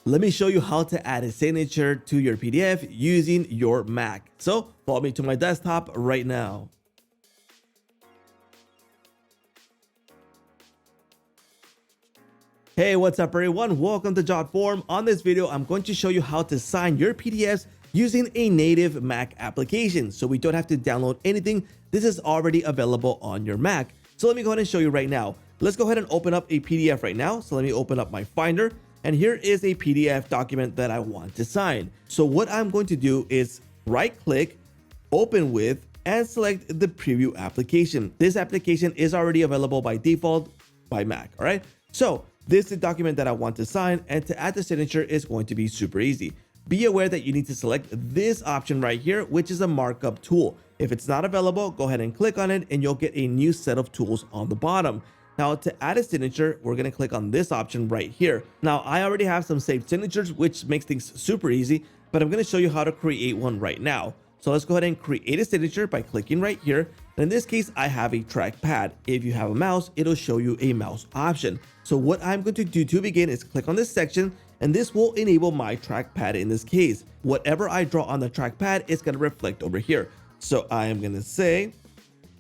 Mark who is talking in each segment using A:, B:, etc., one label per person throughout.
A: let me show you how to add a signature to your PDF using your Mac. So follow me to my desktop right now. Hey, what's up everyone? Welcome to Jotform. On this video, I'm going to show you how to sign your PDFs using a native Mac application. So we don't have to download anything. This is already available on your Mac. So let me go ahead and show you right now. Let's go ahead and open up a PDF right now. So let me open up my Finder. And here is a PDF document that I want to sign. So what I'm going to do is right click, open with, and select the preview application. This application is already available by default by Mac, all right? So this is the document that I want to sign, and to add the signature is going to be super easy. Be aware that you need to select this option right here, which is a markup tool. If it's not available, go ahead and click on it and you'll get a new set of tools on the bottom. Now to add a signature, we're gonna click on this option right here. Now I already have some saved signatures, which makes things super easy, but I'm gonna show you how to create one right now. So let's go ahead and create a signature by clicking right here. And in this case, I have a trackpad. If you have a mouse, it'll show you a mouse option. So what I'm going to do to begin is click on this section, and this will enable my trackpad in this case. Whatever I draw on the trackpad is going to reflect over here. So I am going to say,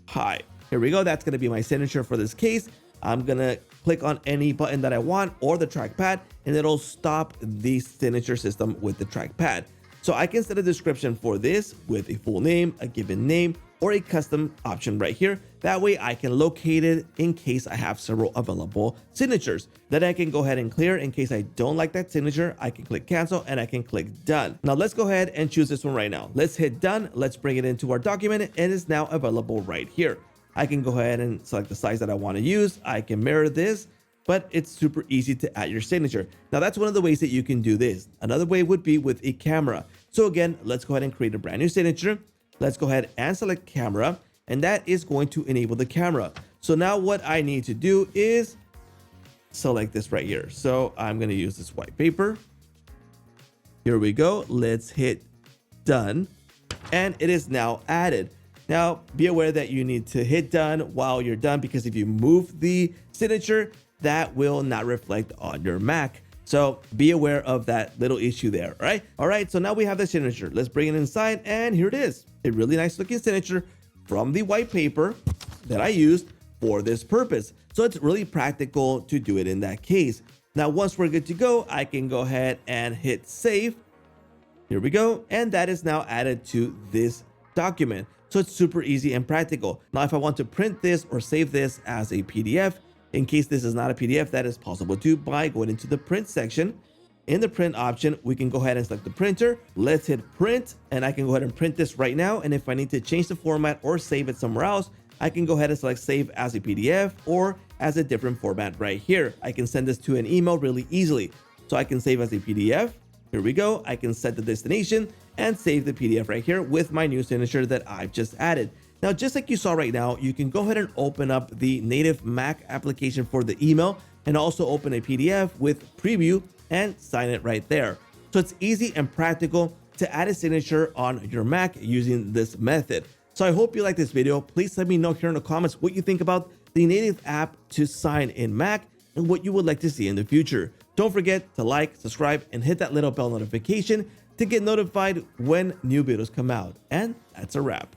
A: hi. Here we go. That's going to be my signature for this case. I'm going to click on any button that I want or the trackpad, and it'll stop the signature system with the trackpad. So I can set a description for this with a full name, a given name, or a custom option right here. That way I can locate it in case I have several available signatures. Then I can go ahead and clear. In case I don't like that signature, I can click cancel and I can click done. Now let's go ahead and choose this one right now. Let's hit done. Let's bring it into our document, and it's now available right here. I can go ahead and select the size that I want to use. I can mirror this, but it's super easy to add your signature. Now that's one of the ways that you can do this. Another way would be with a camera. So again, let's go ahead and create a brand new signature. Let's go ahead and select camera, and that is going to enable the camera. So now what I need to do is select this right here. So I'm going to use this white paper. Here we go. Let's hit done, and it is now added. Now be aware that you need to hit done while you're done, because if you move the signature, that will not reflect on your Mac. So be aware of that little issue there, right? All right, so now we have the signature. Let's bring it inside, and here it is. A really nice looking signature from the white paper that I used for this purpose. So it's really practical to do it in that case. Now, once we're good to go, I can go ahead and hit save. Here we go. And that is now added to this document. So it's super easy and practical. Now, if I want to print this or save this as a PDF, in case this is not a PDF, that is possible too by going into the print section. In the print option, we can go ahead and select the printer. Let's hit print, and I can go ahead and print this right now. And if I need to change the format or save it somewhere else, I can go ahead and select save as a PDF or as a different format right here. I can send this to an email really easily. So I can save as a PDF. Here we go. I can set the destination and save the PDF right here with my new signature that I've just added. Now, just like you saw right now, you can go ahead and open up the native Mac application for the email and also open a PDF with preview and sign it right there. So it's easy and practical to add a signature on your Mac using this method. So I hope you like this video. Please let me know here in the comments what you think about the native app to sign in Mac and what you would like to see in the future. Don't forget to like, subscribe, and hit that little bell notification to get notified when new videos come out. And that's a wrap.